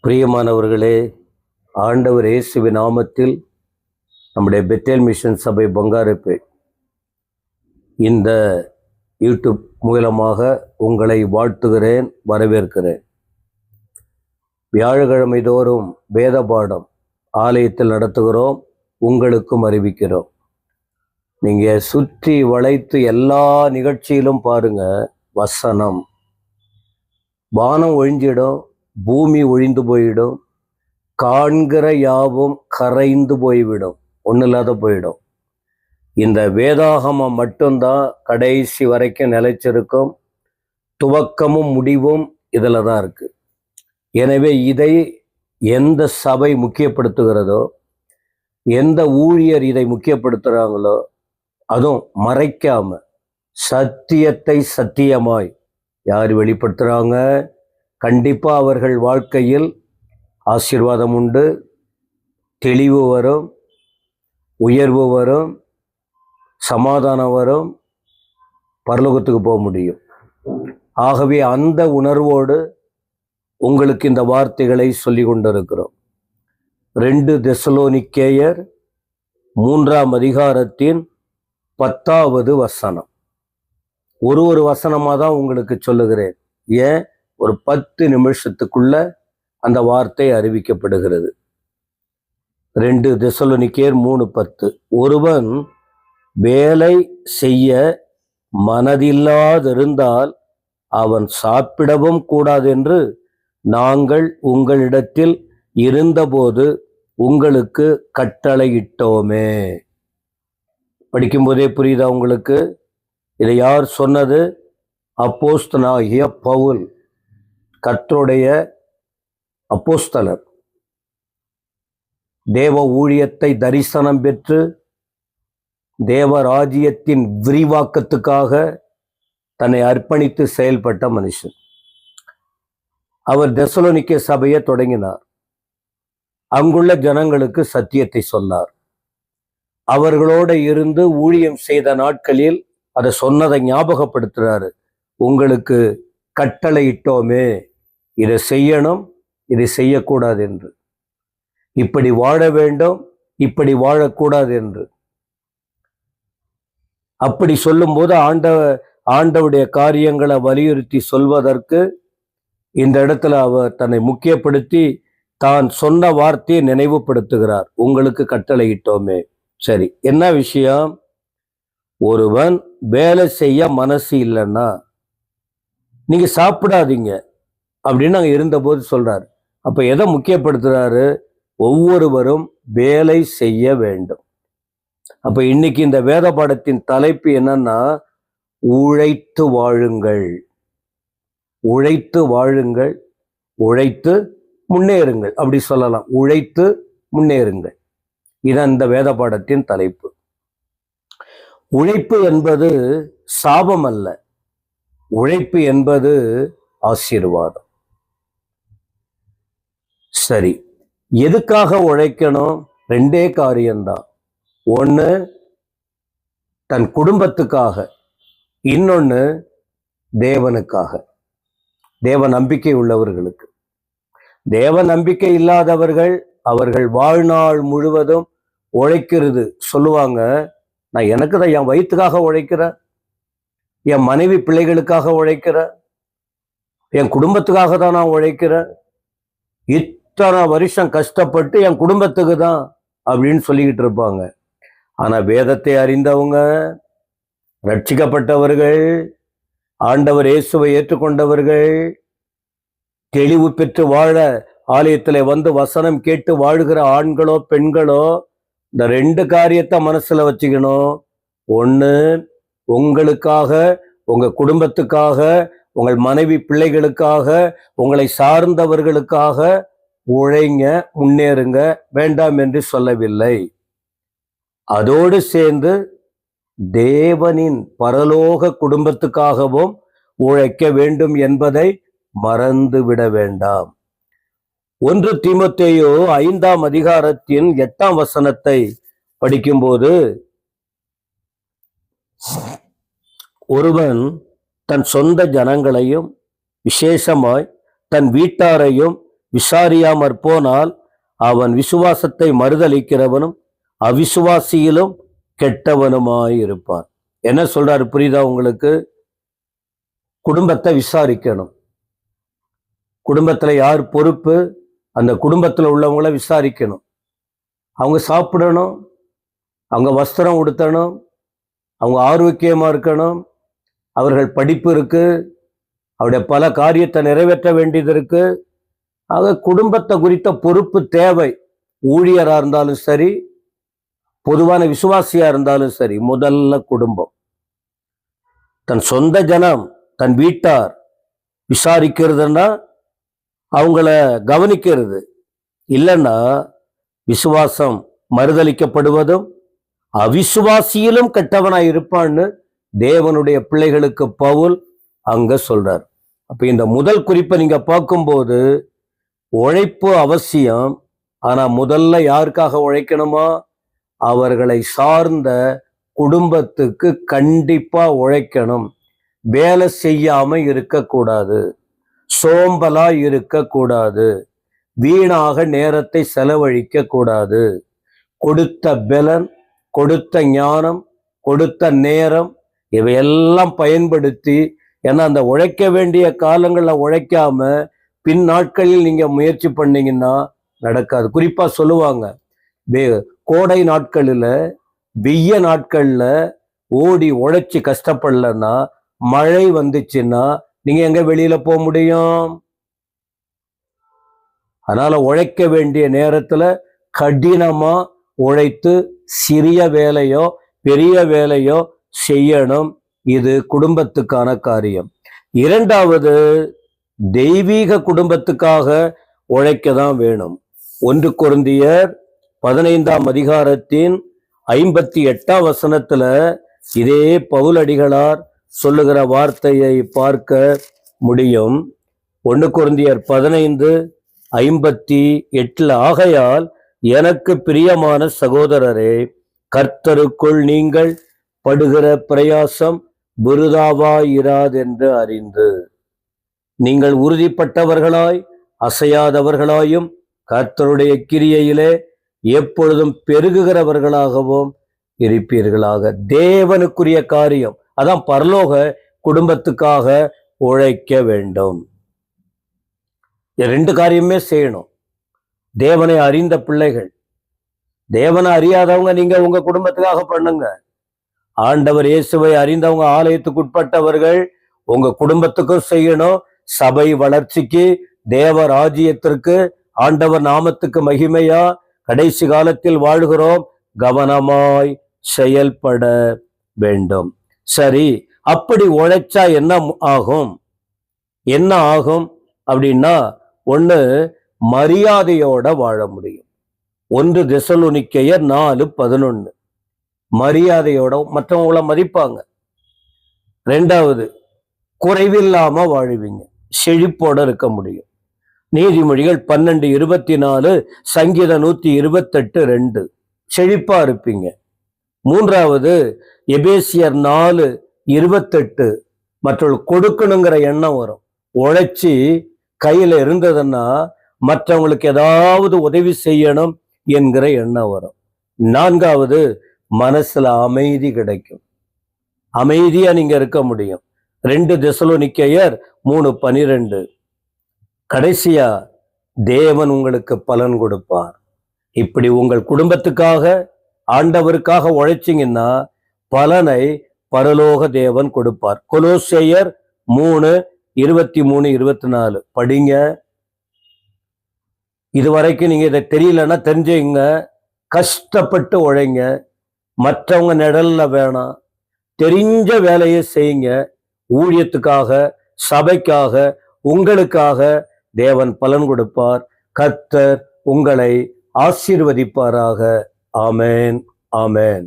பிரியமானவர்களே, ஆண்டவர் இயேசுவின் நாமத்தில் நம்முடைய பெத்தேல் மிஷன் சபை பங்காருப்பேட் இந்த யூடியூப் மூலமாக உங்களை வாழ்த்துகிறேன், வரவேற்கிறேன். வியாழக்கிழமை தோறும் வேத பாடம் ஆலயத்தில் நடத்துகிறோம், உங்களுக்கும் அறிவிக்கிறோம். நீங்கள் சுற்றி வளைத்து எல்லா நிகழ்ச்சியிலும் பாருங்க, வசனம். வானம் ஒழிஞ்சிடும், பூமி ஒழிந்து போயிடும், காண்கிற யாவும் கரைந்து போய்விடும், ஒன்றும் இல்லாத போயிடும். இந்த வேதாகமம் மட்டும்தான் கடைசி வரைக்கும் நிலைச்சிருக்கும். துவக்கமும் முடிவும் இதில் தான் இருக்கு. எனவே இதை எந்த சபை முக்கியப்படுத்துகிறதோ, எந்த ஊழியர் இதை முக்கியப்படுத்துகிறாங்களோ, அதுவும் மறைக்காம சத்தியத்தை சத்தியமாய் யார் வெளிப்படுத்துகிறாங்க, கண்டிப்பாக அவர்கள் வாழ்க்கையில் ஆசீர்வாதம் உண்டு, தெளிவு வரும், உயர்வு வரும், சமாதானம் வரும், பரலோகத்துக்கு போக முடியும். ஆகவே அந்த உணர்வோடு உங்களுக்கு இந்த வார்த்தைகளை சொல்லி கொண்டிருக்கிறோம். 2 தெசலோனிக்கேயர் 3ஆம் அதிகாரத்தின் 10வது வசனம். ஒரு வசனமாக தான் உங்களுக்கு சொல்லுகிறேன். ஏன், ஒரு 10 நிமிஷத்துக்குள்ள அந்த வார்த்தை அறிவிக்கப்படுகிறது. 2 தெசலோனிக்கேயர் 3:10. ஒருவன் வேலை செய்ய மனதில்லாதிருந்தால் அவன் சாப்பிடவும் கூடாதென்று நாங்கள் உங்களிடத்தில் இருந்தபோது உங்களுக்கு கட்டளையிட்டோமே. படிக்கும்போதே புரியுதா உங்களுக்கு? இதை யார் சொன்னது? அப்போஸ்தலனாகிய பவுல், கர்த்தருடைய அப்போஸ்தலர். தேவ ஊழியத்தை தரிசனம் பெற்று தேவராஜ்யத்தின் விரிவாக்கத்துக்காக தன்னை அர்ப்பணித்து செயல்பட்ட மனுஷன். அவர் தெசலோனிக்கே சபையை தொடங்கினார். அங்குள்ள ஜனங்களுக்கு சத்தியத்தை சொன்னார். அவர்களோட இருந்து ஊழியம் செய்த நாட்களில் அதை சொன்னதை ஞாபகப்படுத்துறாரு. உங்களுக்கு கட்டளையிட்டோமே, இதை செய்யணும், இதை செய்யக்கூடாது என்று, இப்படி வாழ வேண்டும், இப்படி வாழக்கூடாது என்று. அப்படி சொல்லும்போது ஆண்டவுடைய காரியங்களை வலியுறுத்தி சொல்வதற்கு இந்த இடத்துல அவர் தன்னை முக்கியப்படுத்தி தான் சொன்ன வார்த்தையை நினைவுபடுத்துகிறார். உங்களுக்கு கட்டளையிட்டோமே. சரி, என்ன விஷயம்? ஒருவன் வேலை செய்ய மனசு இல்லைன்னா நீங்க சாப்பிடாதீங்க அப்படின்னு நாங்கள் இருந்தபோது சொல்றாரு. அப்ப எதை முக்கியப்படுத்துறாரு? ஒவ்வொருவரும் வேலை செய்ய வேண்டும். அப்ப இன்னைக்கு இந்த வேத பாடத்தின் தலைப்பு என்னன்னா, உழைத்து வாழுங்கள். உழைத்து வாழுங்கள், உழைத்து முன்னேறுங்கள், அப்படி சொல்லலாம். உழைத்து முன்னேறுங்கள், இதான் இந்த வேத பாடத்தின் தலைப்பு. உழைப்பு என்பது சாபம் அல்ல, உழைப்பு என்பது ஆசீர்வாதம். சரி, எதுக்காக உழைக்கணும்? 2 காரியம்தான். ஒன்று தன் குடும்பத்துக்காக, இன்னொன்று தேவனுக்காக, தேவ நம்பிக்கை உள்ளவர்களுக்கு. தேவ நம்பிக்கை இல்லாதவர்கள் அவர்கள் வாழ்நாள் முழுவதும் உழைக்கிறது சொல்லுவாங்க, நான் எனக்கு தான் என் வயிற்றுக்காக உழைக்கிறேன், என் மனைவி பிள்ளைகளுக்காக உழைக்கிறேன், என் குடும்பத்துக்காக தான் நான் உழைக்கிறேன், இத்தனை வருஷம் கஷ்டப்பட்டு என் குடும்பத்துக்கு தான் அப்படின்னு சொல்லிக்கிட்டு இருப்பாங்க. ஆனா வேதத்தை அறிந்தவங்க, ரட்சிக்கப்பட்டவர்கள், ஆண்டவர் இயேசுவை ஏற்றுக்கொண்டவர்கள், தெளிவு பெற்று வாழ ஆலயத்தில் வந்து வசனம் கேட்டு வாழுகிற ஆண்களோ பெண்களோ இந்த 2 காரியத்தை மனசுல வச்சுக்கணும். ஒன்று, உங்களுக்காக, உங்க குடும்பத்துக்காக, உங்கள் மனைவி பிள்ளைகளுக்காக, உங்களை சார்ந்தவர்களுக்காக உழைங்க, முன்னேறுங்க, வேண்டாம் என்று சொல்லவில்லை. அதோடு சேர்ந்து தேவனின் பரலோக குடும்பத்துக்காகவும் உழைக்க வேண்டும் என்பதை மறந்து விட வேண்டாம். 1 தீமோத்தேயு 5ஆம் அதிகாரத்தின் 8ஆம் வசனத்தை படிக்கும்போது, ஒருவன் தன் சொந்த ஜனங்களையும் விசேஷமாய் தன் வீட்டாரையும் விசாரியாமற் போனால் அவன் விசுவாசத்தை மறுதலிக்கிறவனும் அவிசுவாசியிலும் கெட்டவனுமாயிருப்பான். என்ன சொல்றாரு புரியுதா உங்களுக்கு? குடும்பத்தை விசாரிக்கணும். குடும்பத்துல யார் பொறுப்பு, அந்த குடும்பத்துல உள்ளவங்கள விசாரிக்கணும். அவங்க சாப்பிடணும், அவங்க வஸ்திரம் உடுத்தணும், அவங்க ஆரோக்கியமா இருக்கணும், அவர்கள் படிப்பு இருக்கு, அவருடைய பல காரியத்தை நிறைவேற்ற வேண்டியது இருக்கு. ஆக குடும்பத்தை குறித்த பொறுப்பு தேவை. ஊழியரா இருந்தாலும் சரி, பொதுவான விசுவாசியா இருந்தாலும் சரி, முதல்ல குடும்பம். தன் சொந்த ஜனம், தன் வீட்டார் விசாரிக்கிறதுன்னா அவங்கள கவனிக்கிறது. இல்லைன்னா விசுவாசம் மறுதலிக்கப்படுவதும் அவிசுவாசியிலும் கெட்டவனாய் இருப்பான்னு தேவனுடைய பிள்ளைகளுக்கு பவுல் அங்க சொல்றார். அப்ப இந்த முதல் குறிப்பை நீங்க பார்க்கும்போது உழைப்பு அவசியம். ஆனா முதல்ல யாருக்காக உழைக்கணுமா? அவர்களை சார்ந்த குடும்பத்துக்கு கண்டிப்பா உழைக்கணும். வேலை செய்யாம இருக்கக்கூடாது, சோம்பலா இருக்கக்கூடாது, வீணாக நேரத்தை செலவழிக்க கூடாது. கொடுத்த பலன், கொடுத்த ஞானம், கொடுத்த நேரம் இவையெல்லாம் பயன்படுத்தி, ஏன்னா அந்த உழைக்க வேண்டிய காலங்களில் உழைக்காம பின் நாட்களில் நீங்க முயற்சி பண்ணீங்கன்னா நடக்காது. குறிப்பா சொல்லுவாங்க, கோடை நாட்களில் வெய்ய நாட்கள்ல ஓடி உழைச்சி கஷ்டப்படலன்னா மழை வந்துச்சுன்னா நீங்க எங்க வெளியில போக முடியும்? அதனால உழைக்க வேண்டிய நேரத்துல கடினமா உழைத்து சிறிய வேலையோ பெரிய வேலையோ செய்யணும். இது குடும்பத்துக்கான காரியம். இரண்டாவது, தெய்வீக குடும்பத்துக்காக உழைக்க தான் வேணும். 1 கொரிந்தியர் 15ஆம் அதிகாரத்தின் 58ஆம் வசனத்துல இதே பவுலடிகளார் சொல்லுகிற வார்த்தையை பார்க்க முடியும். 1 கொரிந்தியர் 15:58. ஆகையால் எனக்கு பிரியமான சகோதரரே, கர்த்தருக்குள் நீங்கள் படுகிற பிரயாசம் விருதாவாயிராதென்று அறிந்து நீங்கள் உறுதிப்பட்டவர்களாய் அசையாதவர்களாயும் கர்த்தருடைய கிரியையிலே எப்பொழுதும் பெருகுகிறவர்களாகவும் இருப்பீர்களாக. தேவனுக்குரிய காரியம், அதான் பரலோக குடும்பத்துக்காக உழைக்க வேண்டும். 2 காரியமே செய்யணும். தேவனை அறிந்த பிள்ளைகள், தேவனை அறியாதவங்க நீங்க உங்க குடும்பத்துக்காக பண்ணுங்க. ஆண்டவர் இயேசுவை அறிந்தவங்க, ஆலயத்துக்கு உட்பட்டவர்கள் உங்க குடும்பத்துக்கும் செய்யணும். சபை வளர்ச்சிக்கு, தேவ ராஜ்யத்திற்கு, ஆண்டவர் நாமத்துக்கு மகிமையா கடைசி காலத்தில் வாழ்கிறோம், கவனமாய் செயல்பட வேண்டும். சரி, அப்படி உழைச்சா என்ன ஆகும்? என்ன ஆகும் அப்படின்னா, ஒண்ணு, மரியாதையோட வாழ முடியும். 1 தெசலோனிக்கேயர் 4:11. மரியாதையோட மற்றவங்கள மதிப்பாங்க. 2வது, குறைவில்லாம வாழ்வீங்க, செழிப்போட இருக்க முடியும். நீதிமொழிகள் 12:24, சங்கீதம் 128:2, செழிப்பா இருப்பீங்க. 3வது, எபேசியர் 4:28, மற்றவர்கள் கொடுக்கணுங்கிற எண்ணம் வரும். உழைச்சி கையில இருந்ததுன்னா மற்றவங்களுக்கு ஏதாவது உதவி செய்யணும் என்கிற எண்ணம் வரும். 4வது, மனசுல அமைதி கிடைக்கும், அமைதியா நீங்க இருக்க முடியும். 2 தெசலோனிக்கேயர் 3:12. கடைசியா, தேவன் உங்களுக்கு பலன் கொடுப்பார். இப்படி உங்கள் குடும்பத்துக்காக ஆண்டவருக்காக உழைச்சிங்கன்னா பலனை பரலோக தேவன் கொடுப்பார். கொலோசையர் 3:23-24 படிங்க. இதுவரைக்கும் நீங்க இதை தெரியலன்னா தெரிஞ்சுங்க. கஷ்டப்பட்டு உழைங்க, மற்றவங்க நிழல்ல வேணாம், தெரிஞ்ச வேலையை செய்யுங்க. ஊழியத்துக்காக, சபைக்காக, உங்களுக்காக தேவன் பலன் கொடுப்பார். கர்த்தர் உங்களை ஆசீர்வதிப்பாராக. ஆமென், ஆமென்.